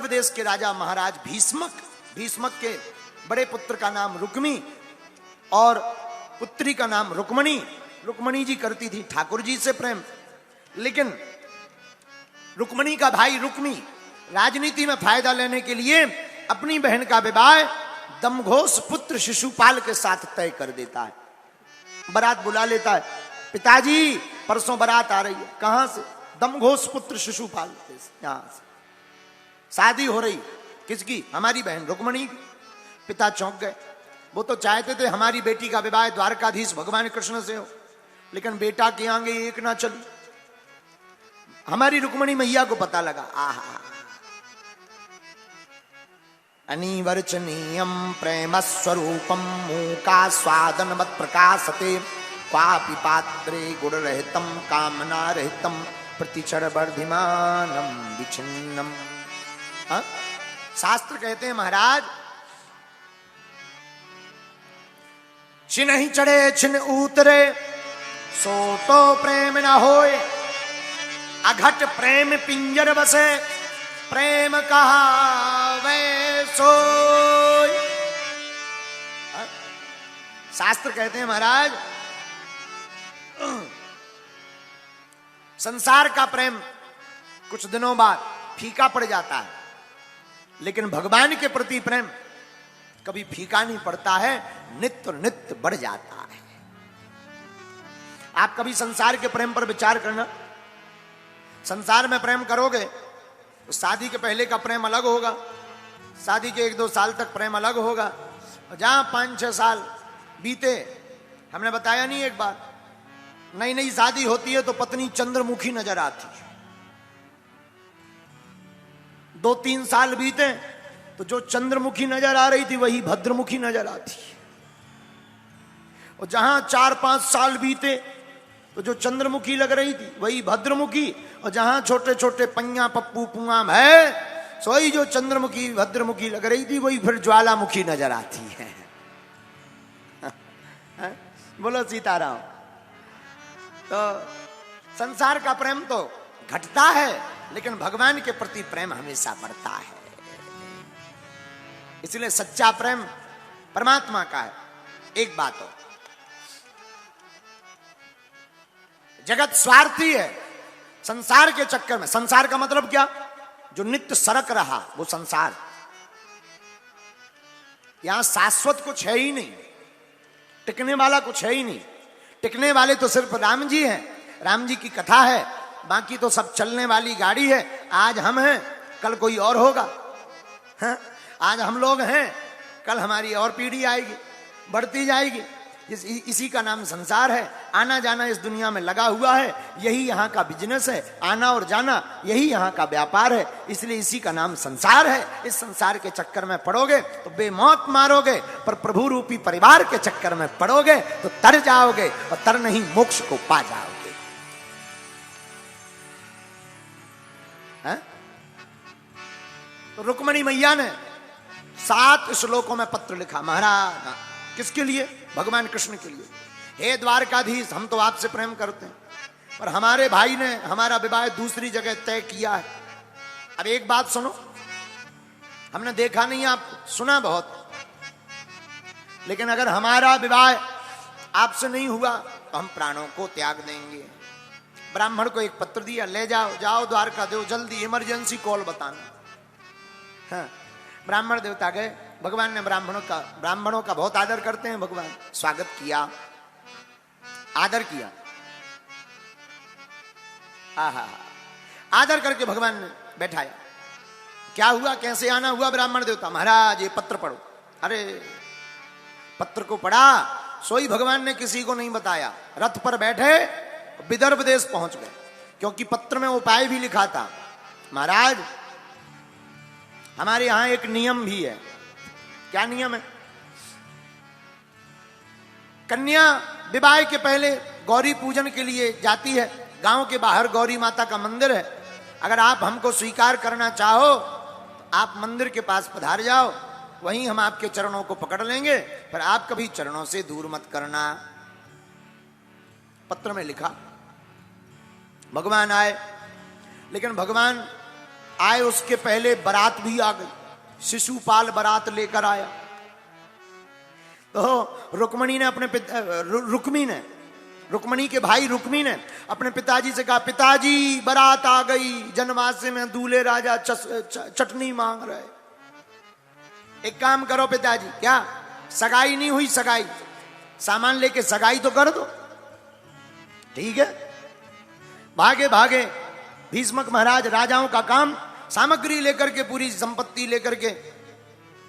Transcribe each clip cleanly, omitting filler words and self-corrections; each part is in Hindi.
विदर्भ देश के राजा महाराज भीष्मक के बड़े पुत्र का नाम रुक्मी और पुत्री का नाम रुक्मणी। रुक्मणी जी करती थी ठाकुर जी से प्रेम, लेकिन रुक्मणी का भाई रुक्मी राजनीति में फायदा लेने के लिए अपनी बहन का विवाह दमघोष पुत्र शिशुपाल के साथ तय कर देता है। बारात बुला लेता है, पिताजी परसों बारात आ रही है। कहां से? दमघोष पुत्र शिशुपाल, यहां से शादी हो रही। किसकी? हमारी बहन रुक्मणी की। पिता चौंक गए। वो तो चाहते थे हमारी बेटी का विवाह द्वारकाधीश भगवान कृष्ण से हो, लेकिन बेटा के आगे एक ना चली। हमारी रुक्मणी मैया को पता लगा, आहा अनिवर्चनीयम प्रेम स्वरूपम मूका स्वादनवत् प्रकाशते क्वापि पात्रे गुण रहितम कामना रहितम प्रतिक्षण वर्धिमानम विच्छिन्नम। शास्त्र कहते हैं महाराज, छिन ही चढ़े छिन उतरे सो तो प्रेम न होए, अघट प्रेम पिंजर बसे प्रेम कहावे सोय। शास्त्र कहते हैं महाराज, संसार का प्रेम कुछ दिनों बाद फीका पड़ जाता है, लेकिन भगवान के प्रति प्रेम कभी फीका नहीं पड़ता है, नित्य नित्य बढ़ जाता है। आप कभी संसार के प्रेम पर विचार करना। संसार में प्रेम करोगे तो शादी के पहले का प्रेम अलग होगा, शादी के 1-2 साल तक प्रेम अलग होगा, जहां 5-6 साल बीते। हमने बताया नहीं, एक बार नई नई शादी होती है तो पत्नी चंद्रमुखी नजर आती है। 2-3 साल बीते तो जो चंद्रमुखी नजर आ रही थी वही भद्रमुखी नजर आती है। और जहां 4-5 साल बीते तो जो चंद्रमुखी लग रही थी वही भद्रमुखी, और जहां छोटे छोटे पैया पप्पू पुआम है सोई जो चंद्रमुखी भद्रमुखी लग रही थी वही फिर ज्वालामुखी नजर आती है। बोलो सीताराम। तो संसार का प्रेम तो घटता है, लेकिन भगवान के प्रति प्रेम हमेशा बढ़ता है। इसलिए सच्चा प्रेम परमात्मा का है। एक बात हो, जगत स्वार्थी है। संसार के चक्कर में, संसार का मतलब क्या? जो नित्य सरक रहा वो संसार। यहां शाश्वत कुछ है ही नहीं, टिकने वाला कुछ है ही नहीं। टिकने वाले तो सिर्फ राम जी हैं, राम जी की कथा है, बाकी तो सब चलने वाली गाड़ी है। आज हम हैं, कल कोई और होगा। हाँ? आज हम लोग हैं, कल हमारी और पीढ़ी आएगी, बढ़ती जाएगी। इसी का नाम संसार है। आना जाना इस दुनिया में लगा हुआ है, यही यहाँ का बिजनेस है। आना और जाना यही यहाँ का व्यापार है, इसलिए इसी का नाम संसार है। इस संसार के चक्कर में पड़ोगे तो बेमौत मारोगे, पर प्रभु रूपी परिवार के चक्कर में पड़ोगे तो तर जाओगे, और तर नहीं मोक्ष को पा जाओगे। है? तो रुक्मणी मैया ने 7 श्लोकों में पत्र लिखा। महाराज किसके लिए? भगवान कृष्ण के लिए। हे द्वारकाधीश, हम तो आपसे प्रेम करते हैं, पर हमारे भाई ने हमारा विवाह दूसरी जगह तय किया है। अब एक बात सुनो, हमने देखा नहीं, आप सुना बहुत, लेकिन अगर हमारा विवाह आपसे नहीं हुआ तो हम प्राणों को त्याग देंगे। ब्राह्मण को एक पत्र दिया, ले जाओ, जाओ द्वारका देव, जल्दी इमरजेंसी कॉल बताना। हाँ, ब्राह्मण देवता गए। भगवान ने ब्राह्मणों का बहुत आदर करते हैं भगवान। स्वागत किया, आदर किया। आहा, आदर करके भगवान ने बैठाया। क्या हुआ, कैसे आना हुआ? ब्राह्मण देवता, महाराज ये पत्र पढ़ो। अरे पत्र को पढ़ा, सोई भगवान ने किसी को नहीं बताया। रथ पर बैठे विदर्भ देश पहुंच गए, क्योंकि पत्र में उपाय भी लिखा था। महाराज हमारे यहां एक नियम भी है। क्या नियम है? कन्या विवाह के पहले गौरी पूजन के लिए जाती है। गांव के बाहर गौरी माता का मंदिर है। अगर आप हमको स्वीकार करना चाहो तो आप मंदिर के पास पधार जाओ, वहीं हम आपके चरणों को पकड़ लेंगे, पर आप कभी चरणों से दूर मत करना। पत्र में लिखा। भगवान आए, लेकिन भगवान आए उसके पहले बारात भी आ गई, शिशुपाल बारात लेकर आया। तो रुक्मणी ने अपने रुक्मणी के भाई रुक्मी ने अपने पिताजी से कहा, पिताजी बारात आ गई, जनवासे में दूल्हे राजा चटनी मांग रहे। एक काम करो पिताजी, क्या सगाई नहीं हुई? सगाई सामान लेके सगाई तो कर दो। ठीक है। भागे भागे भीष्मक महाराज राजाओं का काम सामग्री लेकर के, पूरी संपत्ति लेकर के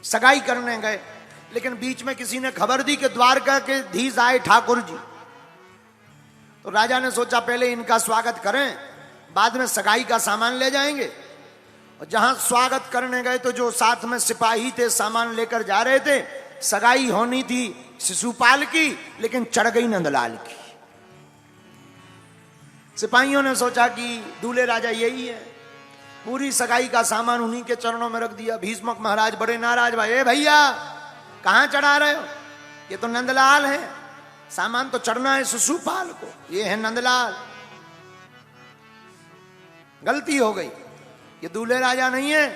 सगाई करने गए। लेकिन बीच में किसी ने खबर दी कि द्वारका के धीश आए ठाकुर जी। तो राजा ने सोचा पहले इनका स्वागत करें, बाद में सगाई का सामान ले जाएंगे। और जहां स्वागत करने गए तो जो साथ में सिपाही थे सामान लेकर जा रहे थे, सगाई होनी थी शिशुपाल की, लेकिन चढ़ गई नंदलाल की। सिपाहियों ने सोचा कि दूल्हे राजा यही है, पूरी सगाई का सामान उन्हीं के चरणों में रख दिया। भीष्मक महाराज बड़े नाराज, भाई ए भैया कहां चढ़ा रहे हो? ये तो नंदलाल है, सामान तो चढ़ना है शिशुपाल को, ये है नंदलाल। गलती हो गई, ये दूल्हे राजा नहीं है।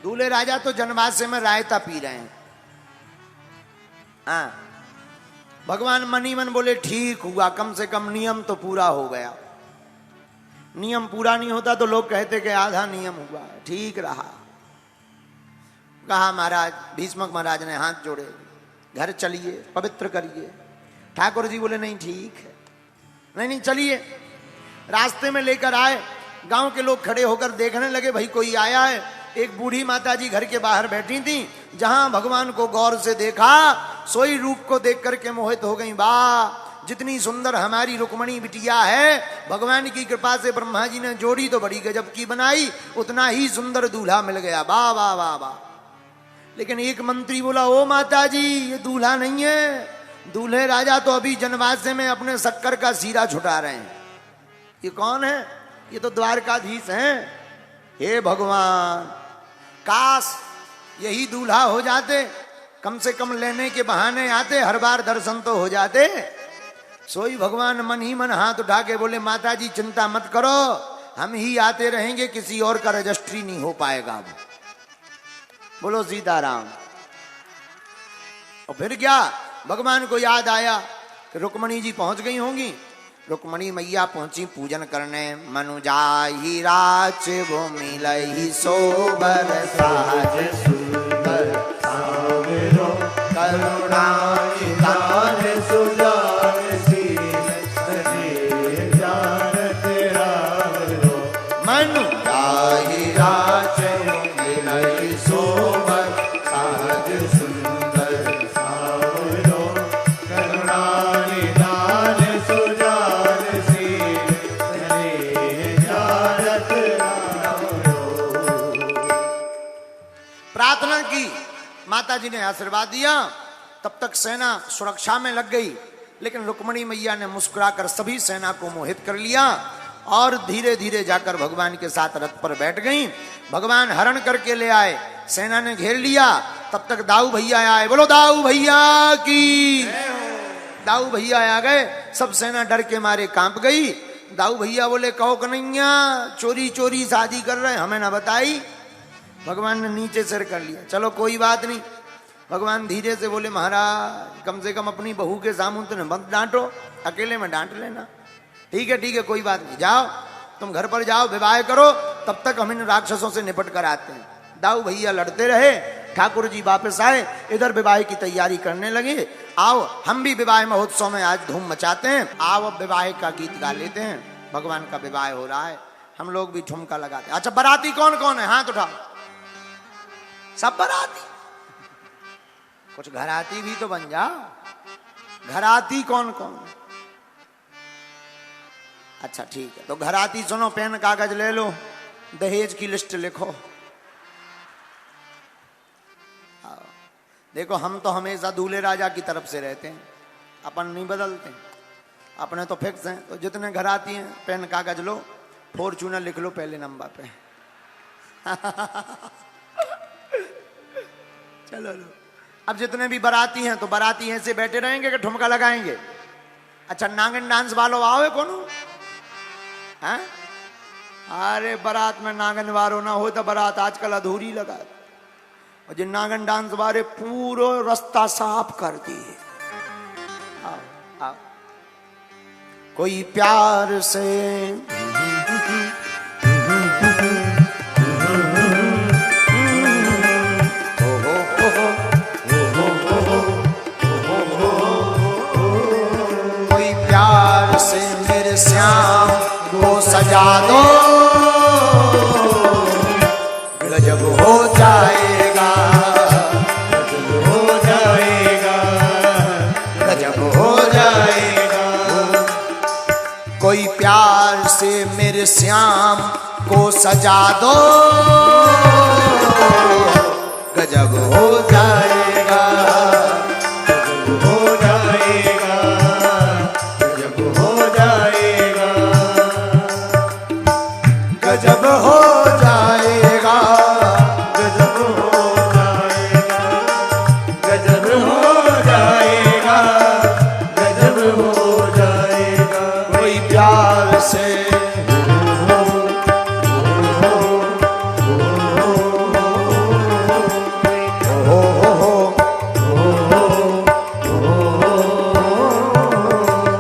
दूल्हे राजा तो जनवासे में रायता पी रहे हैं। हाँ, भगवान मनी मन बोले ठीक हुआ, कम से कम नियम तो पूरा हो गया। नियम पूरा नहीं होता तो लोग कहते कि आधा नियम हुआ, ठीक रहा। कहा महाराज, भीष्मक महाराज ने हाथ जोड़े, घर चलिए पवित्र करिए। ठाकुर जी बोले नहीं ठीक है, नहीं नहीं चलिए। रास्ते में लेकर आए, गांव के लोग खड़े होकर देखने लगे, भाई कोई आया है। एक बूढ़ी माता जी घर के बाहर बैठी थी, जहां भगवान को गौर से देखा, सोई रूप को देख करके मोहित हो गई। वाह, जितनी सुंदर हमारी रुक्मणी बिटिया है, भगवान की कृपा से ब्रह्मा जी ने जोड़ी तो बड़ी गजब की बनाई, उतना ही सुंदर दूल्हा मिल गया। वाह वाह वाह वाह। लेकिन एक मंत्री बोला, ओ माता जी ये दूल्हा नहीं है, दूल्हे राजा तो अभी जनवासे में अपने शक्कर का सीरा छुटा रहे हैं। ये कौन है? ये तो द्वारकाधीश हैं। हे भगवान, काश यही दूल्हा हो जाते, कम से कम लेने के बहाने आते, हर बार दर्शन तो हो जाते। सोई भगवान मन ही मन हाथ उठा के बोले, माता जी चिंता मत करो, हम ही आते रहेंगे, किसी और का रजिस्ट्री नहीं हो पाएगा। बोलो सीताराम। और फिर क्या, भगवान को याद आया कि रुक्मणी जी पहुंच गई होंगी। रुक्मणी मैया पहुंची पूजन करने। मनुजाहि राच भूमि लहि सोबर साज सुंदर सावरो करुणा निधान सुजान शील सजे जानत रावरो। मनुजाहि राच भूमि लहि सोबर साज सुंदर सावरो करुणा निधान सुजान शील सजे जानत रावरो। प्रार्थना की, माता जी ने आशीर्वाद दिया। तब तक सेना सुरक्षा में लग गई, लेकिन रुक्मणी मैया ने मुस्कुराकर सभी सेना को मोहित कर लिया और धीरे धीरे जाकर भगवान के साथ रथ पर बैठ गई। भगवान हरण करके ले आए, सेना ने घेर लिया। तब तक दाऊ भैया आए। बोलो दाऊ भैया की। दाऊ भैया आ गए, सब सेना डर के मारे कांप गई। दाऊ भैया बोले, कहो कन्हैया चोरी चोरी शादी कर रहे, हमें ना बताई। भगवान ने नीचे सिर कर लिया, चलो कोई बात नहीं। भगवान धीरे से बोले, महाराज कम से कम अपनी बहू के सामने तो मत डांटो, अकेले में डांट लेना। ठीक है कोई बात नहीं, जाओ तुम घर पर जाओ, विवाह करो, तब तक हम इन राक्षसों से निपट कर आते हैं। दाऊ भैया लड़ते रहे। ठाकुर जी वापस आए, इधर विवाह की तैयारी करने लगे। आओ हम भी विवाह महोत्सव में आज धूम मचाते हैं, आओ अब विवाह का गीत गा लेते हैं। भगवान का विवाह हो रहा है, हम लोग भी ठुमका लगाते हैं। अच्छा बाराती कौन कौन है? हाथ उठाओ। सब बाराती, कुछ घराती भी तो बन जाओ। घराती कौन कौन? अच्छा ठीक है, तो घराती सुनो, पेन कागज ले लो, दहेज की लिस्ट लिखो। देखो हम तो हमेशा दूल्हे राजा की तरफ से रहते हैं, अपन नहीं बदलते, अपने तो फिक्स हैं। तो जितने घराती हैं पेन कागज लो, फॉर्चूनर लिख लो पहले नंबर पे। चलो लो। अब जितने भी बाराती हैं तो बाराती ऐसे बैठे रहेंगे कि ठुमका लगाएंगे? अच्छा नागिन डांस वालों आओ कौन? हाँ अरे बारात में नागन वारो ना हो तो बारात आजकल अधूरी लगा। और जो नागन डांस वारे पूरा रास्ता साफ कर दिए। आओ आओ कोई प्यार से कोई प्यार से मेरे श्याम को सजा दो, गजब हो जाएगा, गजब हो जाएगा, गजब हो जाएगा। कोई प्यार से मेरे श्याम को सजा दो, गजब हो जाएगा, गजब हो जाएगा, गजब हो जाएगा, गजब हो जाएगा, गजब हो जाएगा, गजब हो जाएगा, गजब हो जाएगा। कोई प्यार से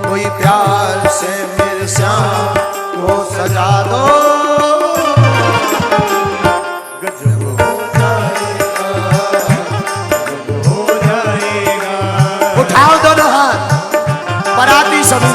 कोई प्यार से मेरे श्याम को सजा दो, गजब हो जाएगा, गजब हो जाएगा। उठाओ दोनों हाथ बराती सभी।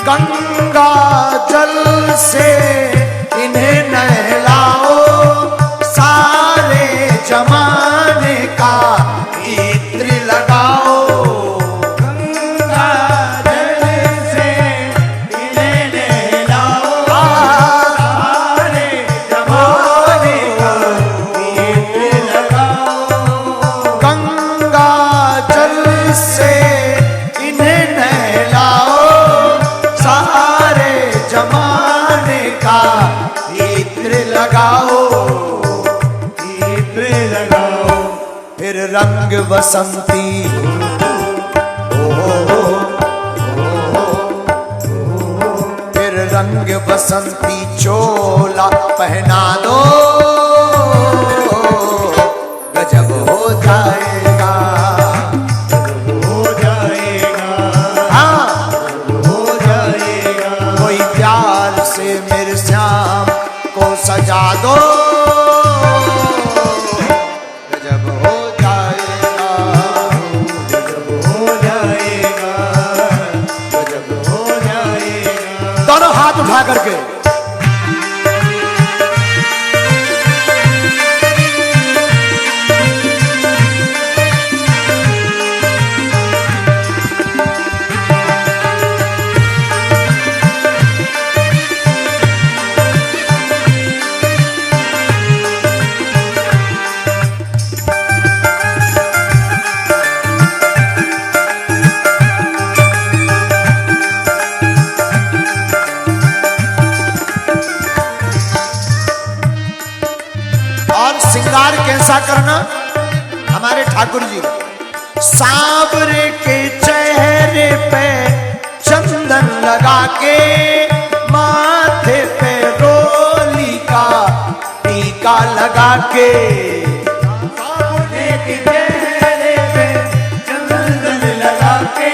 गंगा जल से इन्हें नहलाओ, सारे जमाने का इत्र लगाओ। गंगा जल से इन्हें नहलाओ, सारे जमाने का इत्र लगाओ। गंगा जल से इन्हें नहलाओ, सारे जमाने का इत्र लगाओ, इत्र लगाओ। फिर रंग बसंती फिर रंग बसंती चोला पहना दो, गजब हो जाएगा, गजब हो जाएगा, हाँ हो जाएगा। कोई प्यार से मेरे श्याम को सजा दो, गजब हो जाएगा, गजब हो जाएगा, गजब हो जाएगा। दोनों हाथ उठा करके श्रृंगार कैसा करना हमारे ठाकुर जी। सांवरे के चेहरे पे चंदन लगा के, माथे पे रोली का टीका लगा के। सांवरे के चेहरे पे चंदन लगा के,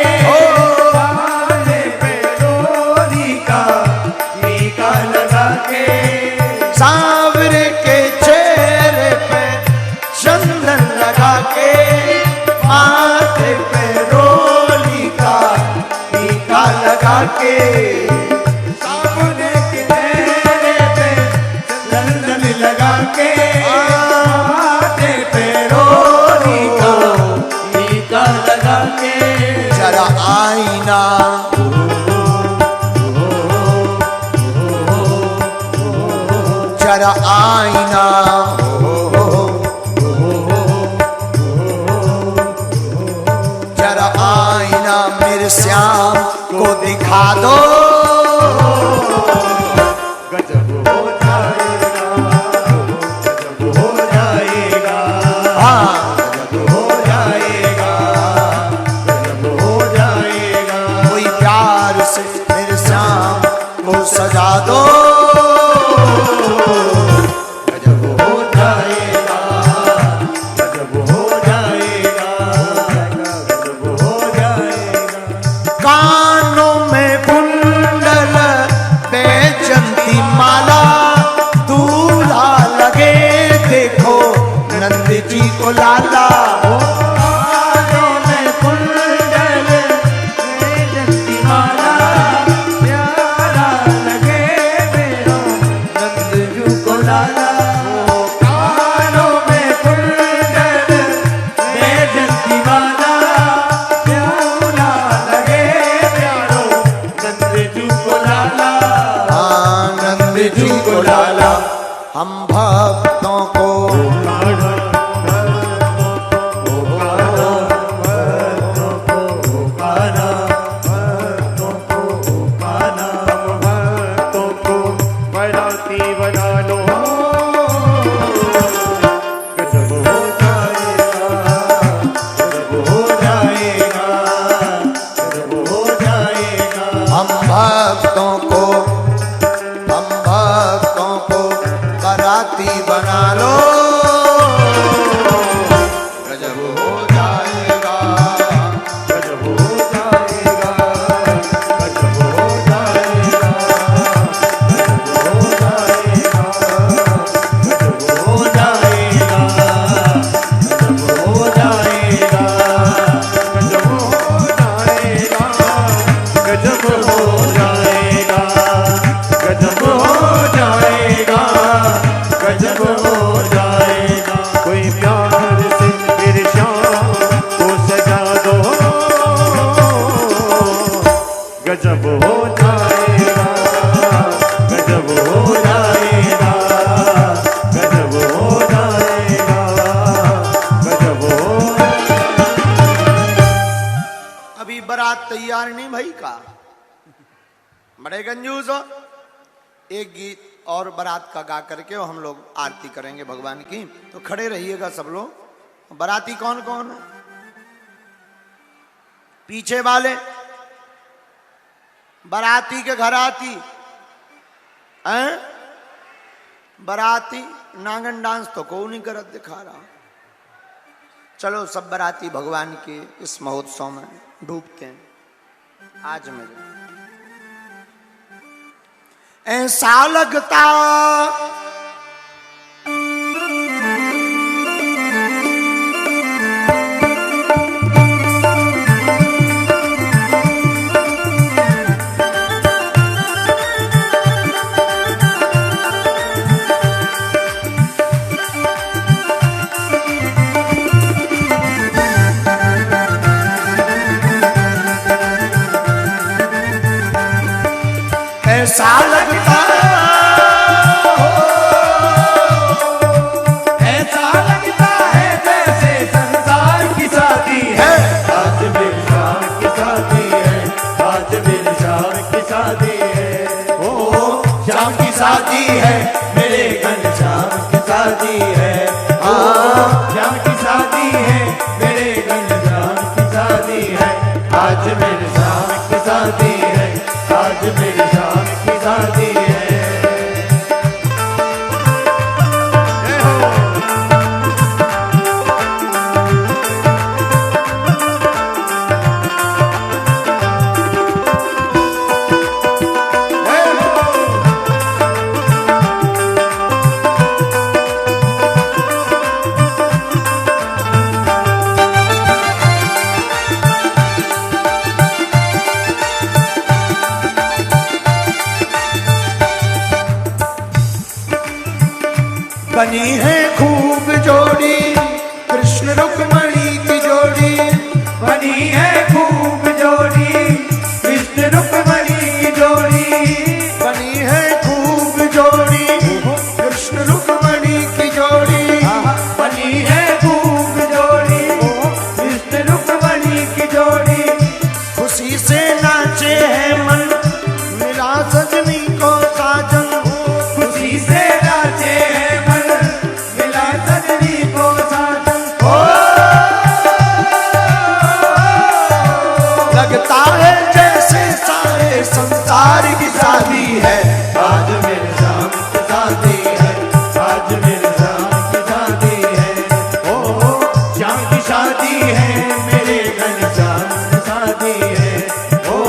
माथे पे रोली का टीका लगा के। सांवरे के चंदन लगा के, माथे पे रोली का टीका लगा के। सामने के चेहरे पे चंदन लगा के, माथे पे रोली का टीका लगा के। जरा आईना जरा आईना जरा आईना मेरे श्याम को दिखा दो। गजब हो जाएगा, गजब हो जाएगा, गजब हो जाएगा, गजब हो जाएगा। कोई प्यार से मेरे श्याम को सजा दो। गजब हो जाएगा, गजब हो जाएगा, गजब हो जाएगा। कानों में कुंडल बैजंती माला दूल्हा लगे देखो नंद जी को लाला। कानों में कुंडल बैजंती माला प्यारा लगे मेरो नंद जी को लाला। कानों में कुंडल बैजंती माला प्यारा लगे मेरो नंद जी को लाला। आनंद जी को लाला। हम भक्तों को हम भक्तों को कराती बना लो। गजब हो जाएगा, गजब हो जाएगा, गजब हो जाएगा, गजब हो जाएगा, गजब हो जाएगा, गजब हो जाएगा, गजब हो जाएगा, गजब हो जाएगा, गजब हो जाएगा, गजब हो जाएगा। कोई प्यार से मेरे श्याम को सजा दो। गजब हो जाएगा, गजब हो जाएगा, गजब हो जाएगा, गजब हो। अभी बारात तैयार नहीं भाई का, बड़े कंजूस हो। एक गीत और बारात का गा करके और हम लोग आरती करेंगे भगवान की, तो खड़े रहिएगा सब लोग। बाराती कौन कौन है? पीछे वाले बाराती के घर आती हैं? बाराती नांगन डांस तो कोई नहीं करत दिखा रहा। चलो सब बाराती भगवान के इस महोत्सव में डूबते हैं। आज मेरे ऐसा लगता ऐसा लगता ऐसा लगता है जैसे संसार की शादी है। आज मेरी शाम की शादी है, आज मेरी शाम की शादी है। ओ शाम की शादी है, मेरे घन शाम की शादी है। ओ शाम की शादी है, मेरे घन शाम की शादी है। आज मेरी शाम की शादी है, आज मेरी शाम की शादी है। बनी है खूब जोड़ी कृष्ण रुक्मणी की जोड़ी। बनी है खूब जोड़ी कृष्ण रुक्मणी की जोड़ी। बनी है खूब जोड़ी कृष्ण खुशी से नाचे है मन, मिला सजनी को साजन। खुशी से नाचे है मन, मिला सजनी को साजन। लगता है जैसे सारे संसार की शादी है। आज मेरे शाम की शादी है, आज मेरे शाम की शादी है। ओ शाम की शादी है, मेरे घनश्याम की शादी है। ओ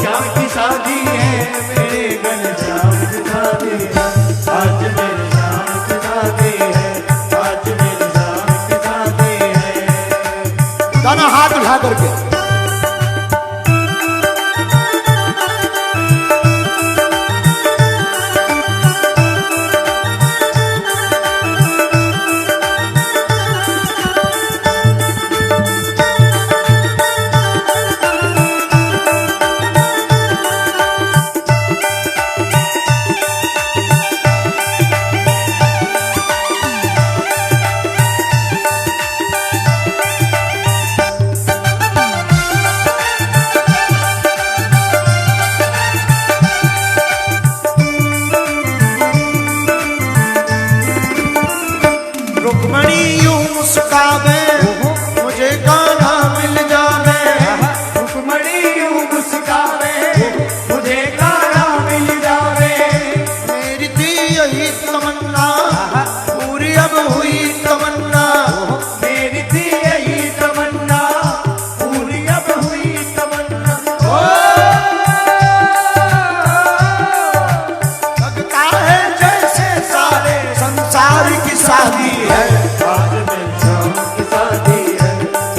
शाम की शादी है, मेरे घनश्याम की शादी है। आज मेरे शाम की शादी है, आज मेरे शाम की शादी है। दोनों हाथ उठा करके रुक्मणी यूं मुस्कावे, मुझे गाना मिल जावे। रुक्मणी यूं मुस्कावे, मुझे गाना मिल जावे। मेरी थी यही तमन्ना, पूरी अब हुई तमन्ना। मेरी थी यही तमन्ना, पूरी अब हुई तमन्ना। लगता है जैसे सारे संसार की शादी है। आज मेरी शाम की शादी है,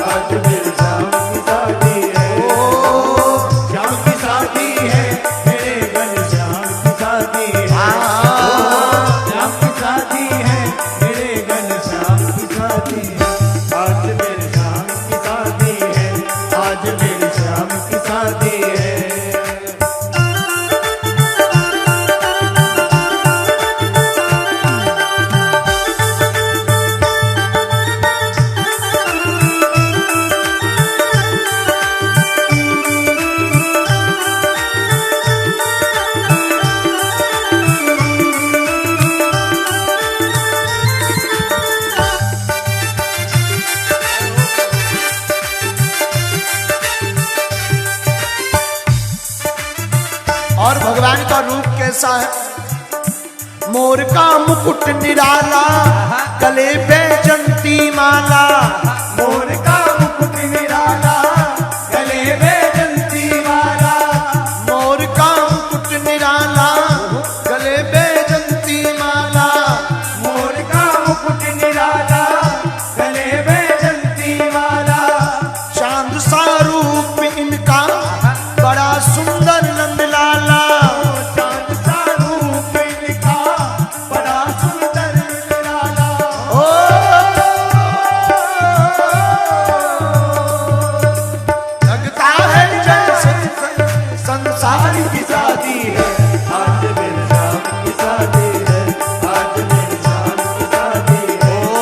आज मेरी शाम की शादी है। ओ शाम की शादी है, मेरे घनश्याम की शादी है। शाम की शादी है, मेरे घनश्याम की शादी है। आज मेरे शाम की शादी है, आज मेरे शाम की शादी है। और भगवान का रूप कैसा है? मोर का मुकुट निराला, गले पे जंती माला। मोर का मुकुट निराला, गले में जंती माला। मोर का मुकुट निराला, गले पे जंती माला। मोर का मुकुट निराला, गले में जंती माला। चांद सा रूप इनका, बड़ा सुंदर नंदलाला। चांद सा रूप इनका, बड़ा सुंदर निराला। ओ लगता है जैसे संसार की शादी है, आज मेरे शाम की शादी है। आज मेरे शाम की शादी है। ओ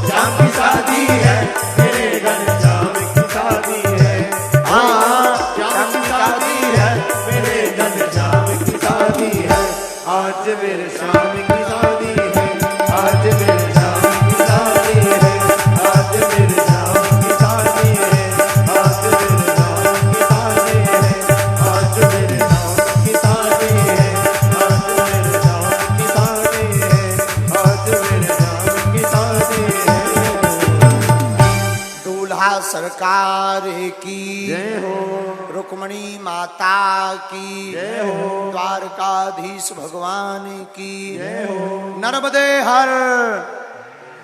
शाम की शादी है, मेरे घनश्याम की शादी है। शाम की शादी है, मेरे घनश्याम की शादी है। आज मेरे शाम की शादी है, आज मेरे शाम की शादी है। आज मेरे शाम की शादी है, आज मेरे शाम की शादी है। आज मेरे शाम की शादी है, आज मेरे शाम की शादी है। आज मेरे शाम की शादी है। दूल्हा सरकार की जय हो, रुक्मणी माता की जय हो, द्वारकाधीश भगवान की जय हो, नर्मदे हर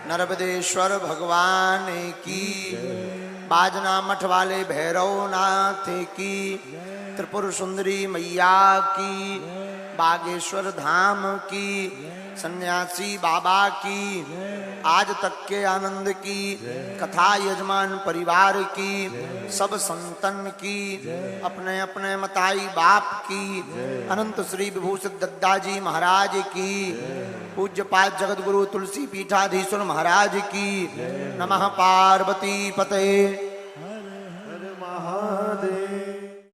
नर्मदेश्वर भगवान की बाजना मठ वाले भैरवनाथ की त्रिपुर सुंदरी मैया की बागेश्वर धाम की सन्यासी बाबा की आज तक के आनंद की कथा यजमान परिवार की सब संतन की अपने अपने मताई बाप की अनंत श्री विभूषित दद्दाजी महाराज की पूज्य पाद जगत गुरु तुलसी पीठाधीश्वर महाराज की नमः पार्वती पते।